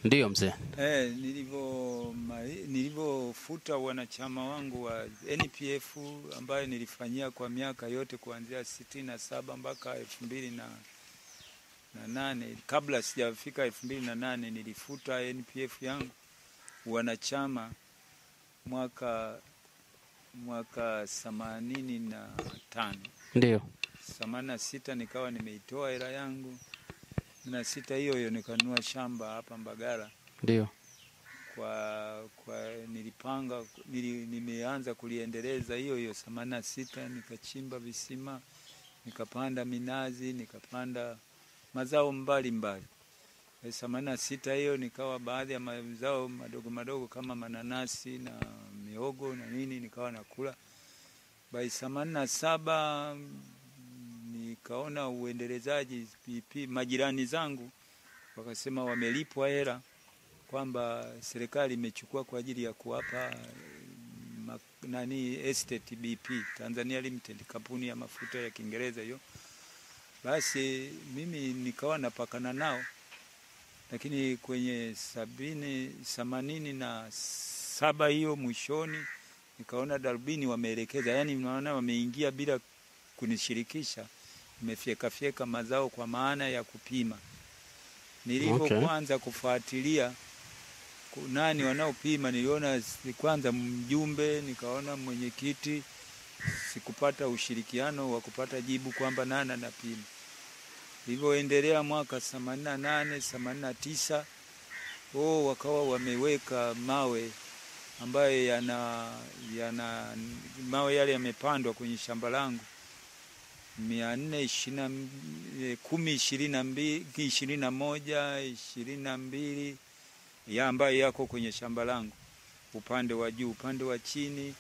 Ndiyo mzee. Nilivyofuta wanachama wangu wa NPF ambayo nilifanyia kwa miaka yote kuanzia 67 mpaka 2008. Kabla sijafika 2008 nilifuta NPF yangu wanachama mwaka 85. Ndiyo. 86 nikawa nimeitoa hela yangu. Na sita hiyo nikanunua shamba hapa Mbagala. Ndiyo. Nilipanga nimeanza kuliendeleza hiyo 86, nikachimba visima, nikapanda minazi, nikapanda mazao mbalimbali. 86 hiyo nikawa baadhi ya mazao madogo madogo kama mananasi na miogo na nini nikawa nakula. By 87 nikaona uendelezaji BP, majirani zangu wakasema wamelipwa hela kwamba serikali imechukua kwa ajili ya kuwapa estate BP Tanzania Limited, kampuni ya mafuta ya Kiingereza hiyo. Basi mimi nikawa napakana nao, lakini kwenye 87 hiyo mwishoni nikaona darubini wameelekeza, yani naona wameingia bila kunishirikisha, imefyeka mazao kwa maana ya kupima. Nilipoanza kufuatilia nani wanaopima, niliona kwanza mjumbe, nikaona mwenyekiti, sikupata ushirikiano wa kupata jibu kwamba nani anapima. Nilipoendelea mwaka 88, 89, wakawa wameweka mawe ambayo yana mawe yale yamepandwa kwenye shamba langu 422 ya ambayo yako kwenye shamba langu, upande wa juu, upande wa chini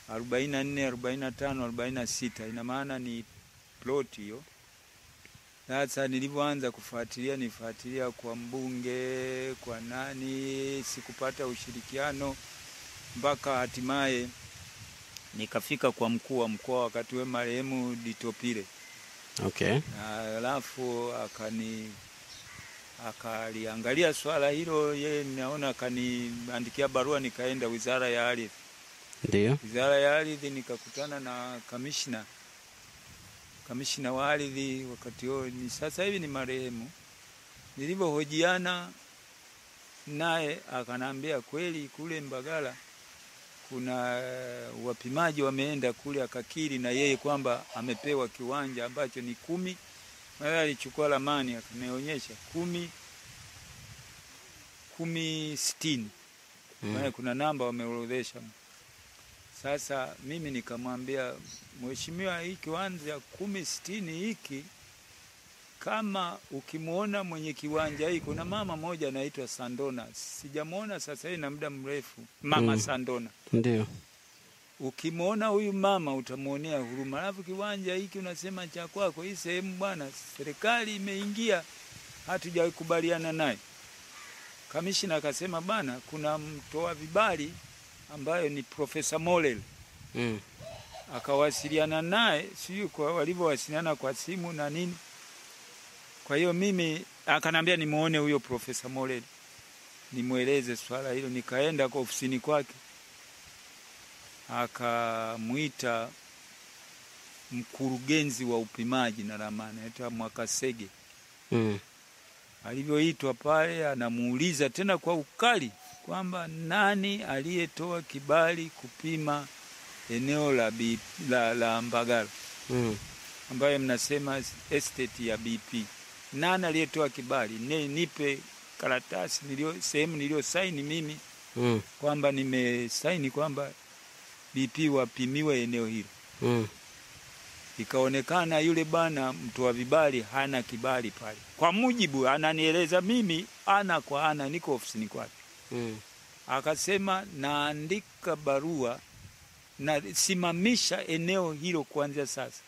44, 45, 46, ina maana ni plot hiyo. Sasa nilipoanza nifuatilia kwa mbunge, kwa nani, sikupata ushirikiano mpaka hatimaye nikafika kwa mkuu wa mkoa wakati wa marehemu Ditopile. Okay. Alafu akaliangalia swala hilo, yeye naona akaniandikia barua, nikaenda Wizara ya Ardhi. Ndiyo. Wizara ya Ardhi nikakutana na kamishna wa ardhi wakati huo, ni sasa hivi ni marehemu. Nilipohojiana naye akanambia kweli kule Mbagala kuna wapimaji wameenda kule, akakiri na yeye kwamba amepewa kiwanja ambacho ni 10. Yeye alichukua ramani akanionyesha 1060. Kuna namba wameorodhesha. Sasa mimi nikamwambia, mheshimiwa, hii kiwanja 1060 hiki, kama ukimuona mwenye kiwanja hiki, kuna mama moja anaitwa Sandona, sijamuona sasa hivi na muda mrefu, mama Sandona. Ndiyo. Ukimuona huyu mama utamuonea huruma. Alafu kiwanja hiki unasema cha kwako, hii sehemu bwana serikali imeingia, hatujakubaliana naye. Kamishna akasema bana, kuna mtoa vibali ambayo ni Profesa Molel. Akawasiliana naye, sio kwa walivyowasiliana kwa simu na nini. Kwa hiyo mimi akanambia nimuone huyo Profesa Molel, nimueleze swala hilo. Nikaenda kwa ofisini kwake, akamuita mkurugenzi wa upimaji na ramani, anaitwa Mwakasege. Alivyoitwa pale, anamuuliza tena kwa ukali kwamba nani aliyetoa kibali kupima eneo la Mbagala ambayo mnasema estate ya BP. Nani aliyetoa kibali? Nipe karatasi sehemu niliyosaini mimi kwamba nimesaini kwamba BP wapimiwe eneo hilo. Ikaonekana yule bana mtoa vibali hana kibali pale. Kwa mujibu ananieleza mimi ana kwa ana, niko ofisini kwake. Akasema naandika barua na simamisha eneo hilo kuanzia sasa.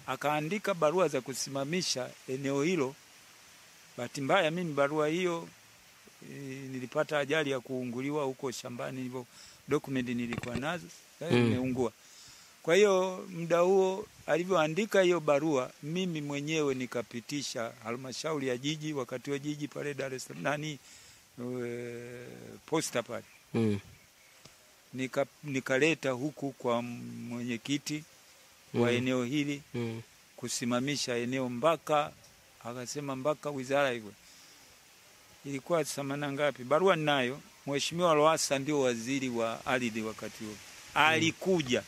Akaandika barua za kusimamisha eneo hilo. Bahati mbaya mimi barua hiyo nilipata ajali ya kuunguliwa huko shambani, hivyo document nilikuwa nazo nimeungua. Kwa hiyo muda huo alivyoandika hiyo barua, mimi mwenyewe nikapitisha halmashauri ya jiji, wakati wa jiji pale Dar es Salaam, posta pale. Nikaleta huku kwa mwenyekiti wa eneo hili kusimamisha eneo mpaka akasema mpaka wizara hivyo. Ilikuwa samana ngapi? Barua ninayo. Mheshimiwa Lowassa ndio waziri wa ardhi wakati huo. Alikuja.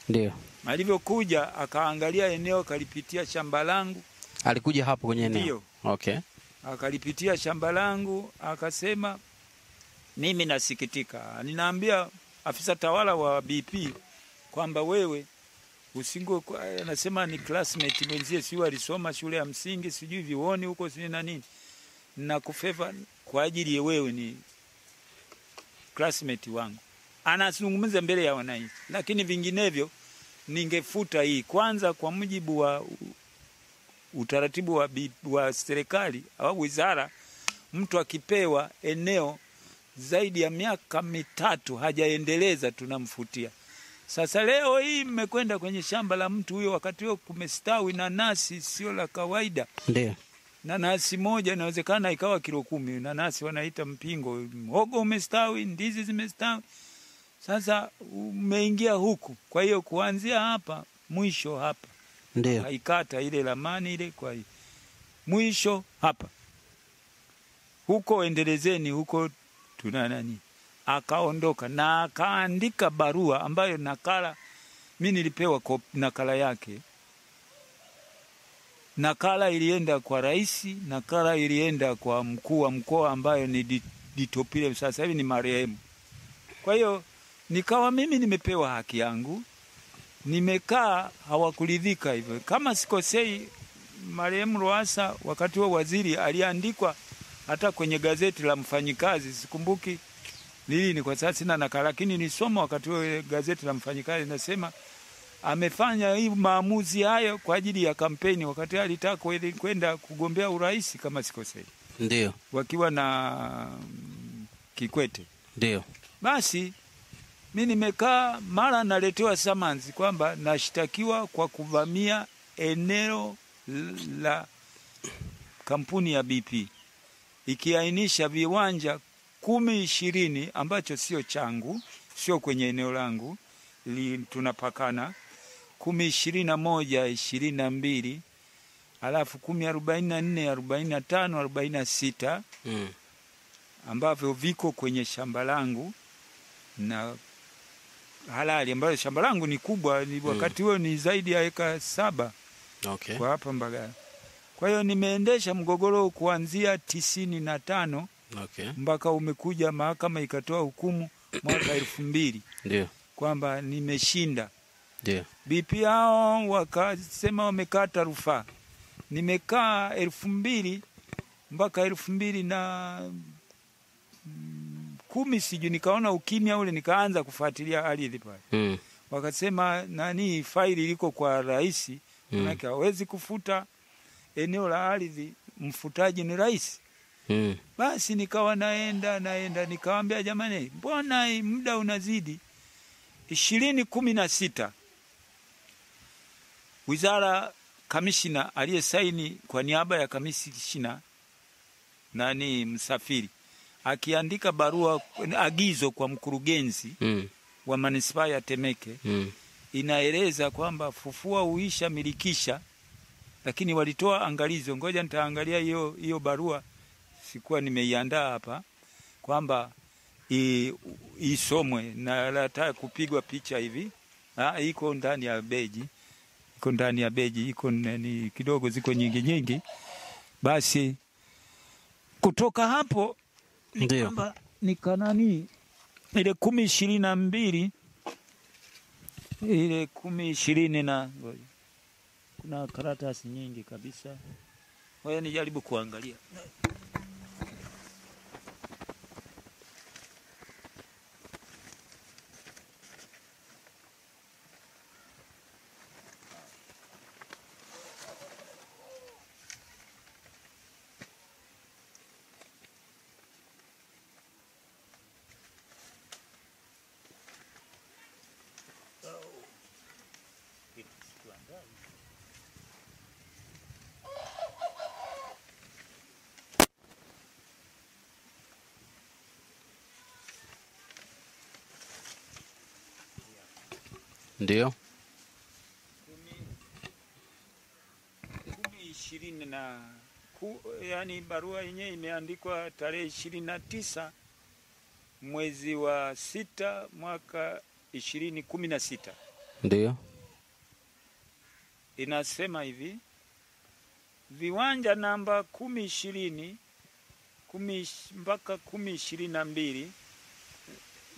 Ndio. Alivyokuja akaangalia eneo, kalipitia shamba langu. Alikuja hapo kwenye eneo. Ndio. Okay. Akalipitia shamba langu akasema mimi nasikitika. Ninaambia afisa tawala wa BP kwamba wewe usingo, anasema ni classmate mwenzie, sio alisoma shule ya msingi, sijui vioni huko sio na nini. Na kufeva kwa ajili ya wewe ni classmate wangu. Anazungumza mbele ya wananchi, lakini vinginevyo ningefuta hii. Kwanza kwa mujibu wa utaratibu wa serikali au wizara, mtu akipewa eneo zaidi ya miaka 3 hajaendeleza tunamfutia. Sasa leo hii mmekwenda kwenye shamba la mtu huyo, wakati huo kumestawi nanasi sio la kawaida. Ndio. Nanasi moja inawezekana ikawa kilo 10. Nanasi wanaita mpingo. Mhogo umestawi, ndizi zimestawi. Sasa umeingia huku. Kwa hiyo kuanzia hapa mwisho hapa. Ndio. Haikata ile lamani ile, kwa hiyo mwisho hapa. Huko endelezeni, huko tuna nani. Akaondoka na akaandika barua ambayo nakala mimi nilipewa nakala yake. Nakala ilienda kwa rais, nakala ilienda kwa mkuu wa mkoa ambayo ni Ditopile, sasa hivi ni marehemu. Kwa hiyo nikawa mimi nimepewa haki yangu, nimekaa, hawakuridhika hivyo. Kama sikosei, marehemu Lowassa wakati wa waziri aliandikwa hata kwenye gazeti la Mfanyikazi, sikumbuki lini kwa sasa sina nakala, lakini nisoma wakati wa gazeti la Mfanyikazi nasema amefanya hii maamuzi hayo kwa ajili ya kampeni wakati alitaka kwenda kugombea urais kama sikosei. Ndio. Wakiwa na Kikwete. Ndio. Basi mimi nimekaa, mara naletewa samanzi kwamba nashtakiwa kwa kuvamia eneo la kampuni ya BP. Ikiainisha viwanja 10-20 ambacho sio changu, sio kwenye eneo langu, tunapakana 10-21, 22, alafu 10-44, 45, 46 ambavyo viko kwenye shamba langu na halali, ambayo shamba langu ni kubwa, ni wakati huo ni zaidi ya eka 7. Okay. Kwa hapa Mbagala. Kwa hiyo nimeendesha mgogoro kuanzia 95. Okay. Mpaka umekuja mahakama ikatoa hukumu mwaka 2000. Ndio. Kwamba nimeshinda. Ndio. BP hao wakasema wamekata rufaa. Nimekaa 2000 mpaka 2010 sijui, nikaona ukimya ule, nikaanza kufuatilia ardhi pale. Wakasema nani, faili liko kwa rais, manake hawezi kufuta eneo la ardhi, mfutaji ni rais. Basi nikawa naenda nikawaambia jamani, mbona muda unazidi? 2016 wizara, kamishina aliyesaini kwa niaba ya kamishina nani Msafiri akiandika barua agizo kwa mkurugenzi wa manispaa ya Temeke, inaeleza kwamba fufua uisha milikisha, lakini walitoa angalizo. Ngoja nitaangalia hiyo barua, sikuwa nimeiandaa hapa, kwamba isomwe na nataka kupigwa picha hivi. Iko ndani ya beji. Iko ni kidogo, ziko nyingi. Basi kutoka hapo ndio nikanani ile 10-22, ile 10-20 na kuna karatasi nyingi kabisa. Wewe nijaribu kuangalia. Ndio. 10:20 yani barua yenyewe imeandikwa tarehe 29 mwezi wa 6 mwaka 2016. Ndio. Inasema hivi: viwanja namba 1020 mpaka 1022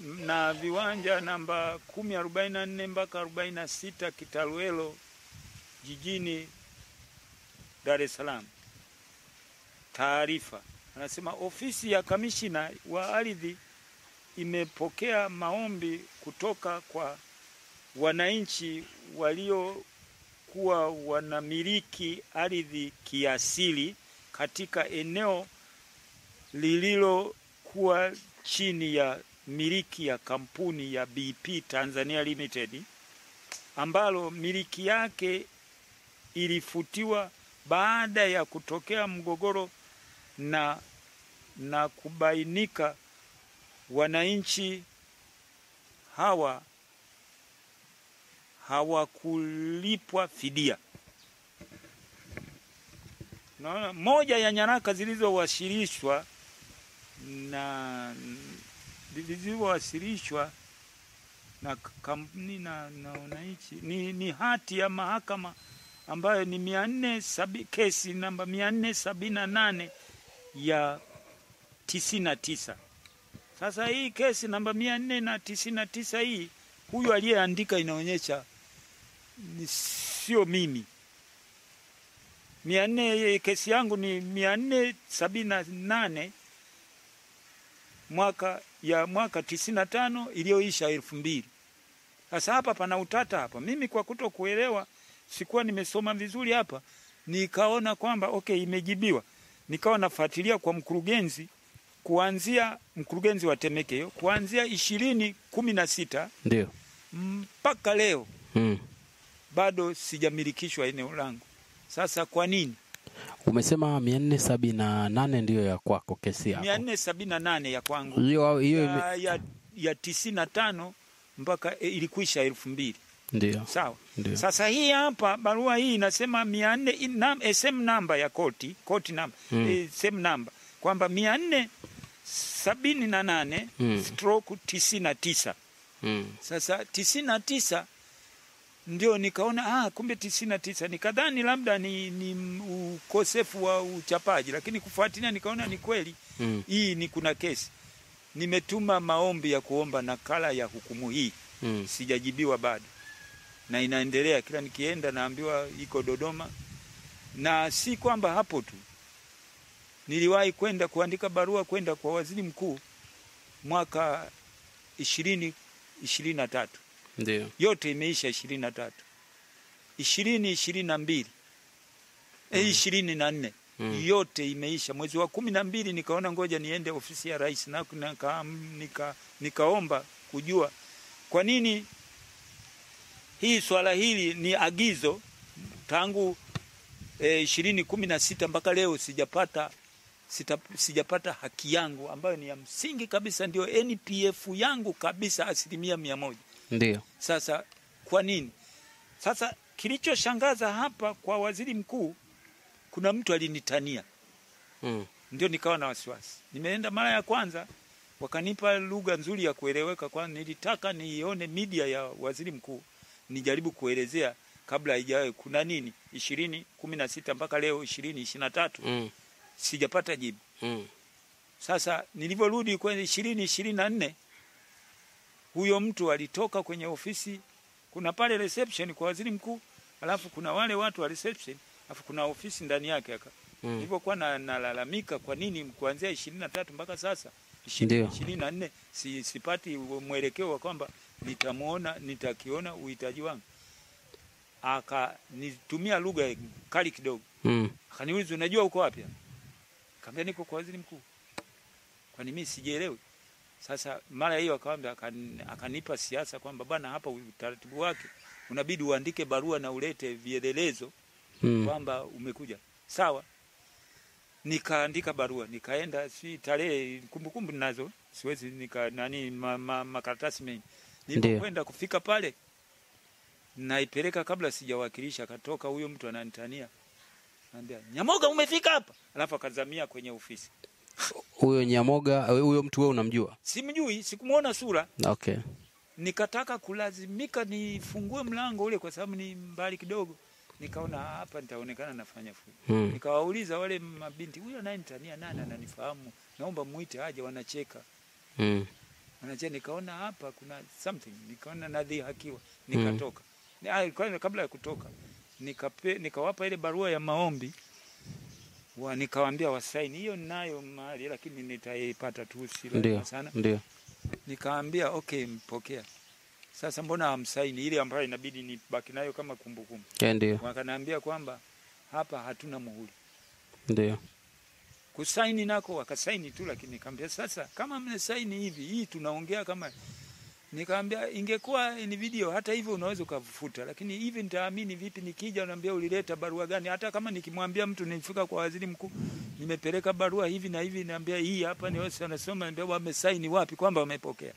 na viwanja namba 1044 mpaka 46 Kitaluelo jijini Dar es Salaam. Taarifa anasema ofisi ya kamishina wa ardhi imepokea maombi kutoka kwa wananchi waliokuwa wanamiliki ardhi kiasili katika eneo lililokuwa chini ya miliki ya kampuni ya BP Tanzania Limited, ambalo miliki yake ilifutiwa baada ya kutokea mgogoro na kubainika wananchi hawa hawakulipwa fidia. Naona moja ya nyaraka zilizowasilishwa na kampuni na wananchi ni hati ya mahakama ambayo ni kesi namba 478 ya 99. Sasa hii kesi namba 499 hii, huyu aliyeandika inaonyesha sio mimi. Kesi yangu ni 478 mwaka 95 iliyoisha 2000. Sasa hapa pana utata hapa. Mimi kwa kutokuelewa, sikuwa nimesoma vizuri hapa, nikaona kwamba okay, imejibiwa. Nikawa nafuatilia kwa mkurugenzi, kuanzia mkurugenzi wa Temeke hiyo, kuanzia 2016 ndio mpaka leo bado sijamilikishwa eneo langu. Sasa kwa nini? Umesema 478 ndio ya kwako kesi yako. 478 ya kwangu. Ya 95 mpaka ilikwisha 2000. Ndio. Sawa. Ndiyo. Sasa hii hapa barua hii inasema 400 SM namba ya koti namba SM namba kwamba 478/99. Sasa 99 ndio nikaona kumbe 99, nikadhani labda ni ukosefu wa uchapaji, lakini kufuatilia nikaona ni kweli. Hii ni kuna kesi. Nimetuma maombi ya kuomba nakala ya hukumu hii. Sijajibiwa bado. Na inaendelea, kila nikienda naambiwa iko Dodoma. Na si kwamba hapo tu. Niliwahi kwenda kuandika barua kwenda kwa waziri mkuu mwaka 2023. Ndio. Yote imeisha 23. 2022. 24. Yote imeisha. Mwezi wa 12 nikaona ngoja niende ofisi ya rais na nikaomba kujua kwa nini hii swala hili ni agizo tangu 2016 mpaka leo sijapata haki yangu ambayo ni ya msingi kabisa, ndio NPF yangu kabisa 100%. Ndio. Sasa kwa nini? Sasa kilichoshangaza hapa kwa waziri mkuu, kuna mtu alinitania. Ndio nikawa na wasiwasi. Nimeenda mara ya kwanza, wakanipa lugha nzuri ya kueleweka, kwa nilitaka nione media ya waziri mkuu, nijaribu kuelezea kabla haijawe kuna nini 2016 mpaka leo 2023. Sijapata jibu. Sasa nilivyorudi kwenye 2024, huyo mtu alitoka kwenye ofisi, kuna pale reception kwa waziri mkuu, alafu kuna wale watu wa reception, alafu kuna ofisi ndani yake aka. Nilipokuwa nalalamika kwa nini kuanzia 23 mpaka sasa 24 sipati mwelekeo wa kwamba nitakiona uhitaji wangu. Akanitumia lugha kali kidogo. Akaniuliza, unajua uko wapi? Kaambia niko kwa waziri mkuu. Kwani mimi sijielewi? Sasa mara hiyo akaambia, akanipa siasa kwamba bwana, hapa utaratibu wake unabidi uandike barua na ulete vielelezo kwamba umekuja. Sawa. Nikaandika barua, nikaenda, si tarehe kumbukumbu ninazo, siwezi makaratasi mengi. Nilipokwenda kufika pale, naipeleka kabla sijawakilisha, katoka huyo mtu ananitania. Anambia, Nyamoga umefika hapa. Alafu akazamia kwenye ofisi. Huyo Nyamoga, huyo mtu wewe unamjua? Simjui, sikumuona sura. Okay. Nikataka kulazimika nifungue mlango ule kwa sababu ni mbali kidogo. Nikaona hapa nitaonekana nafanya fujo. Nikawauliza wale mabinti, huyo anayenitania nani ananifahamu? Naomba muite aje, wanacheka. Wanacheka, nikaona hapa kuna something. Nikaona nadhihakiwa. Nikatoka. Kabla ya kutoka, nikawapa ile barua ya maombi. Nikawaambia wasaini. Hiyo ninayo mahali lakini nitaipata tu sio sana. Ndio. Nikaambia okay, mpokea. Sasa mbona hamsaini ile ambayo inabidi nibaki nayo kama kumbukumbu? Ndio. Wakaniambia kwamba hapa hatuna muhuri. Ndio. Kusaini nako wakasaini tu, lakini nikamwambia sasa kama mmesaini hivi, hii tunaongea kama, nikamwambia ingekuwa ni video hata hivyo unaweza kufuta, lakini hivi nitaamini vipi nikija unaniambia ulileta barua gani? Hata kama nikimwambia mtu nifika kwa waziri mkuu nimepeleka barua hivi na hivi, niambia hii hapa ni wao wanasoma, niambia wamesaini wapi kwamba wamepokea.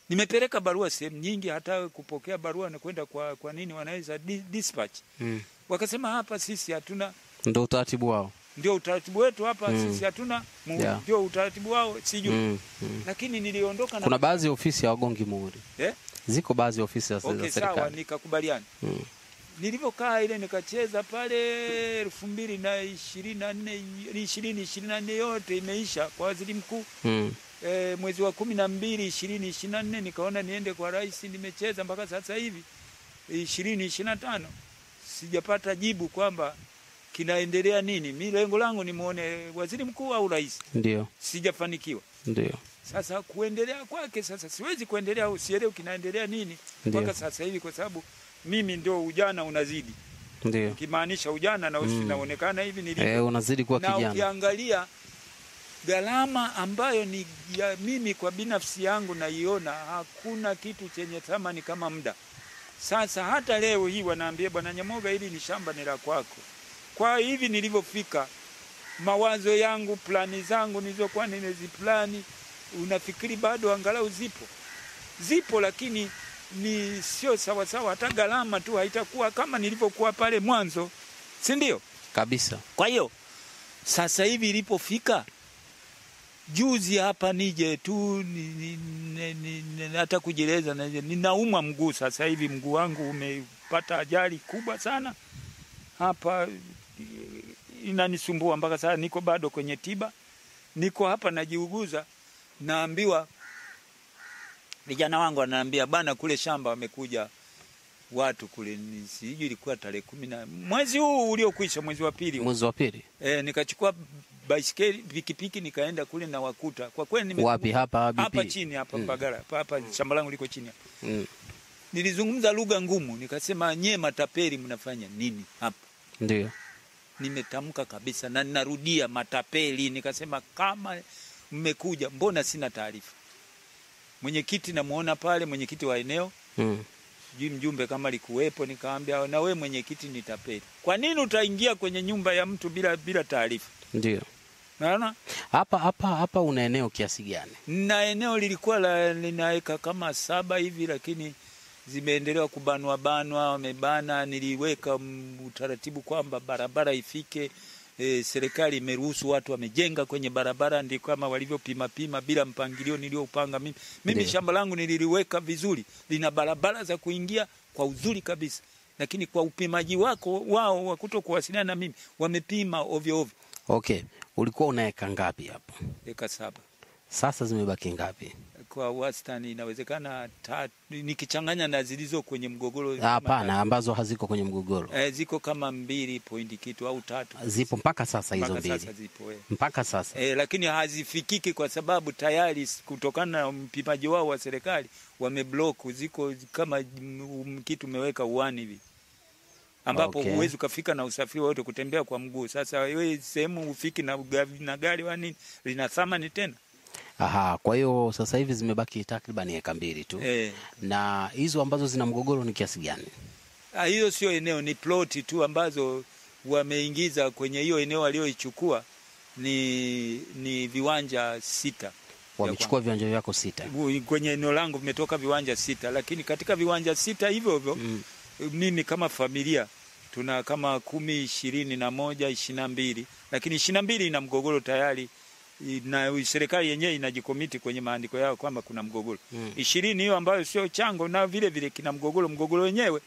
Nimepeleka barua sehemu nyingi, hata kupokea barua na kwenda kwa nini wanaweza dispatch. Wakasema hapa sisi hatuna. Ndio utaratibu wao. Ndio utaratibu wetu hapa, sisi hatuna muhuri. Ndio utaratibu wao, sijui. Lakini niliondoka na kuna baadhi ya ofisi ya wagongi muhuri. Ziko baadhi ya ofisi za serikali. Okay, sawa, nikakubaliana. Nilipokaa ile nikacheza pale 2024 yote imeisha kwa waziri mkuu. Mwezi wa 12 2024 nikaona niende kwa rais, nimecheza mpaka sasa hivi 2025 sijapata jibu kwamba kinaendelea nini. Mimi lengo langu ni muone waziri mkuu au rais. Ndio. Sijafanikiwa. Ndio. Sasa kuendelea kwake sasa siwezi kuendelea au sielewi kinaendelea nini mpaka sasa hivi, kwa sababu mimi ndio ujana unazidi. Ndio. Kimaanisha ujana na usinaonekana hivi nilivyo. Unazidi kuwa kijana. Na ukiangalia gharama ambayo ni ya mimi kwa binafsi yangu naiona hakuna kitu chenye thamani kama muda. Sasa hata leo hii wanaambia bwana Nyamoga, hili ni shamba ni la kwako. Kwa hivi nilivyofika, mawazo yangu, plani zangu nilizokuwa nimeziplani, unafikiri bado angalau zipo, lakini ni sio sawa sawa. Hata gharama tu haitakuwa kama nilivyokuwa pale mwanzo, si ndio? Kabisa. Kwa hiyo sasa hivi ilipofika juzi hapa nije tu hata kujieleza, ninaumwa mguu sasa hivi. Mguu wangu umepata ajali kubwa sana hapa, inanisumbua mpaka sasa. Niko bado kwenye tiba, niko hapa najiuguza. Naambiwa vijana wangu wanaambia bana, kule shamba wamekuja watu kule, sijui ilikuwa tarehe 10 mwezi huu uliokwisha, mwezi wa pili. Nikachukua baisikeli pikipiki nikaenda kule na wakuta. Kwa kweli wapi? Hapa chini hapa Mbagala. Hapa shamba langu liko chini hapa. Nilizungumza lugha ngumu, nikasema nyie matapeli mnafanya nini hapa? Ndio. Nimetamka kabisa na ninarudia, matapeli. Nikasema kama mmekuja mbona sina taarifa? Mwenyekiti namuona pale, mwenyekiti wa eneo. Sijui mjumbe kama alikuwepo, nikaambia na wewe mwenyekiti ni tapeli. Kwa nini utaingia kwenye nyumba ya mtu bila taarifa? Ndio. Naona? Hapa una eneo kiasi gani? Na eneo lilikuwa linaeka kama 7 hivi, lakini zimeendelewa kubanwa, wamebana. Niliweka utaratibu kwamba barabara ifike. Serikali imeruhusu watu wamejenga kwenye barabara, ndio kama walivyopima bila mpangilio niliopanga mimi. Mimi shamba langu nililiweka vizuri, lina barabara za kuingia kwa uzuri kabisa, lakini kwa upimaji wao wa kutokuwasiliana na mimi wamepima ovyo. Okay, ulikuwa unaeka ngapi hapo? Eka 7. Sasa zimebaki ngapi? Kwa wastani inawezekana 3 nikichanganya na zilizo kwenye mgogoro. Hapana, ambazo haziko kwenye mgogoro. Ziko kama 2 point kitu au 3. Zipo mpaka sasa hizo 2. Mpaka sasa zipo. Mpaka sasa. Lakini hazifikiki kwa sababu tayari kutokana na mpimaji wao wa serikali wameblock, ziko kama kitu umeweka uani hivi. Ambapo huwezi kufika na usafiri wote kutembea kwa mguu. Sasa wewe sehemu ufiki na gari wa nini lina thamani tena. Kwa hiyo sasa hivi zimebaki takriban eka 2 tu. Na hizo ambazo zina mgogoro ni kiasi gani? Hiyo sio eneo, ni ploti tu ambazo wameingiza kwenye hiyo eneo walioichukua, ni viwanja 6. Wamechukua viwanja vyako 6. Kwenye eneo langu vimetoka viwanja 6, lakini katika viwanja 6 hivyo hivyo mimi kama familia tuna kama 10, 21, 22, lakini 22 ina mgogoro tayari, na serikali yenyewe inajikomiti kwenye maandiko yao kwamba kuna mgogoro. 20 hiyo ambayo sio chango na vile vile kina mgogoro wenyewe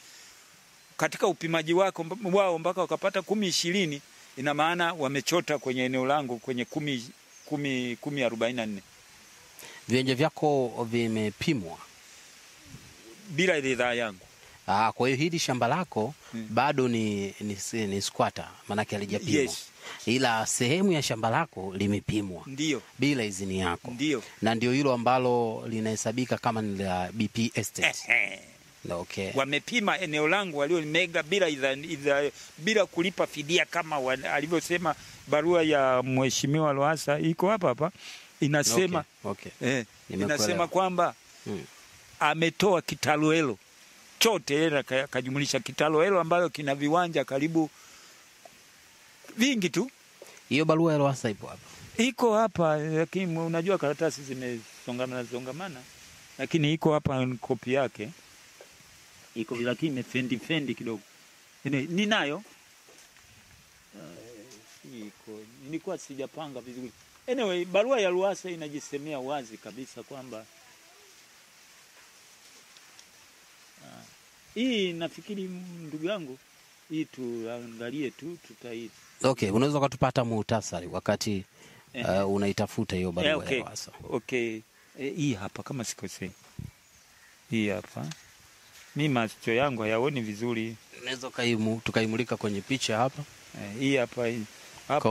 katika upimaji wao mpaka wakapata 10, 20, ina maana wamechota kwenye eneo langu kwenye 1044. Viwanja vyako vimepimwa bila ridhaa yangu. Kwa hiyo hili shamba lako bado ni squatter, maana yake halijapimwa. Yes. Ila sehemu ya shamba lako limepimwa. Ndio. Bila idhini yako. Ndio. Na ndio hilo ambalo linahesabika kama ni la BP Estate. Okay. Wamepima eneo langu waliolimega bila kulipa fidia kama alivyosema barua ya Mheshimiwa Lowassa iko hapa inasema. Okay. Inasema kwamba ametoa Kitaluelo chote, kajumlisha Kitaluelo ambayo kina viwanja karibu vingi tu. Hiyo barua ya Lowassa ipo hapa. Iko hapa, lakini unajua karatasi zimesongamana, lakini iko hapa kopi yake. Iko lakini imefendi kidogo. Ninayo. Nilikuwa sijapanga vizuri. Anyway, barua ya Lowassa inajisemea wazi kabisa kwamba hii nafikiri ndugu yangu hii tuangalie tu tutaita. Okay, unaweza kutupata muhtasari wakati unaitafuta hiyo barua ya Lowassa. Okay. Hii hapa kama sikosei. Hii hapa. Mimi macho yangu hayaoni vizuri. Unaweza tukaimulika kwenye picha hapa. Hii hapa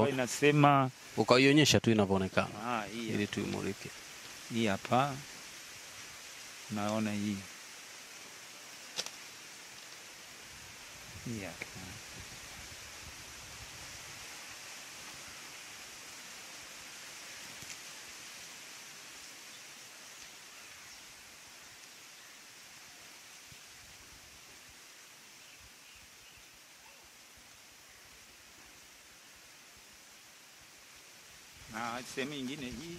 inasema ukaionyesha tu inavyoonekana. Ili tuimulike. Hii hapa. Naona hii. Hii hapa. Na sehemu nyingine hii.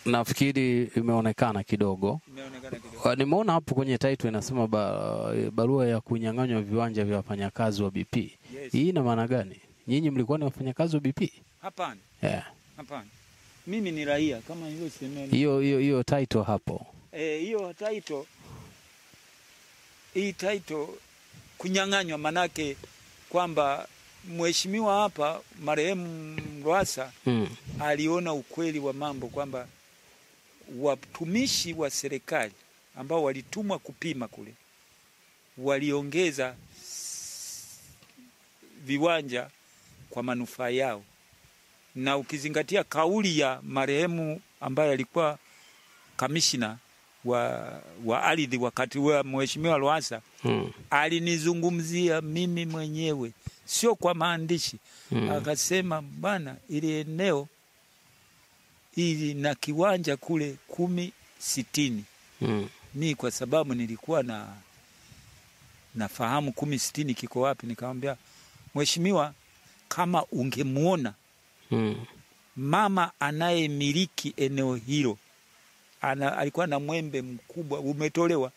Nafikiri imeonekana kidogo. Nimeona hapo kwenye title inasema barua ya kunyang'anywa viwanja vya wafanyakazi wa BP. Yes. Hii ina maana gani? Nyinyi mlikuwa ni wafanyakazi wa BP? Hapana. Hapana. Mimi ni raia kama nilivyosema. Hiyo title hapo. Hiyo title. Hii title kunyang'anywa manake kwamba mheshimiwa hapa marehemu Lowassa aliona ukweli wa mambo kwamba watumishi wa serikali ambao walitumwa kupima kule waliongeza viwanja kwa manufaa yao, na ukizingatia kauli ya marehemu ambaye alikuwa kamishna wa ardhi wakati wa mheshimiwa Lowassa alinizungumzia mimi mwenyewe, sio kwa maandishi. Akasema bana, ile eneo ili na kiwanja kule 10-60. Mimi kwa sababu nilikuwa nafahamu 10-60 kiko wapi, nikamwambia mheshimiwa, kama ungemuona mama anayemiliki eneo hilo alikuwa na mwembe mkubwa umetolewa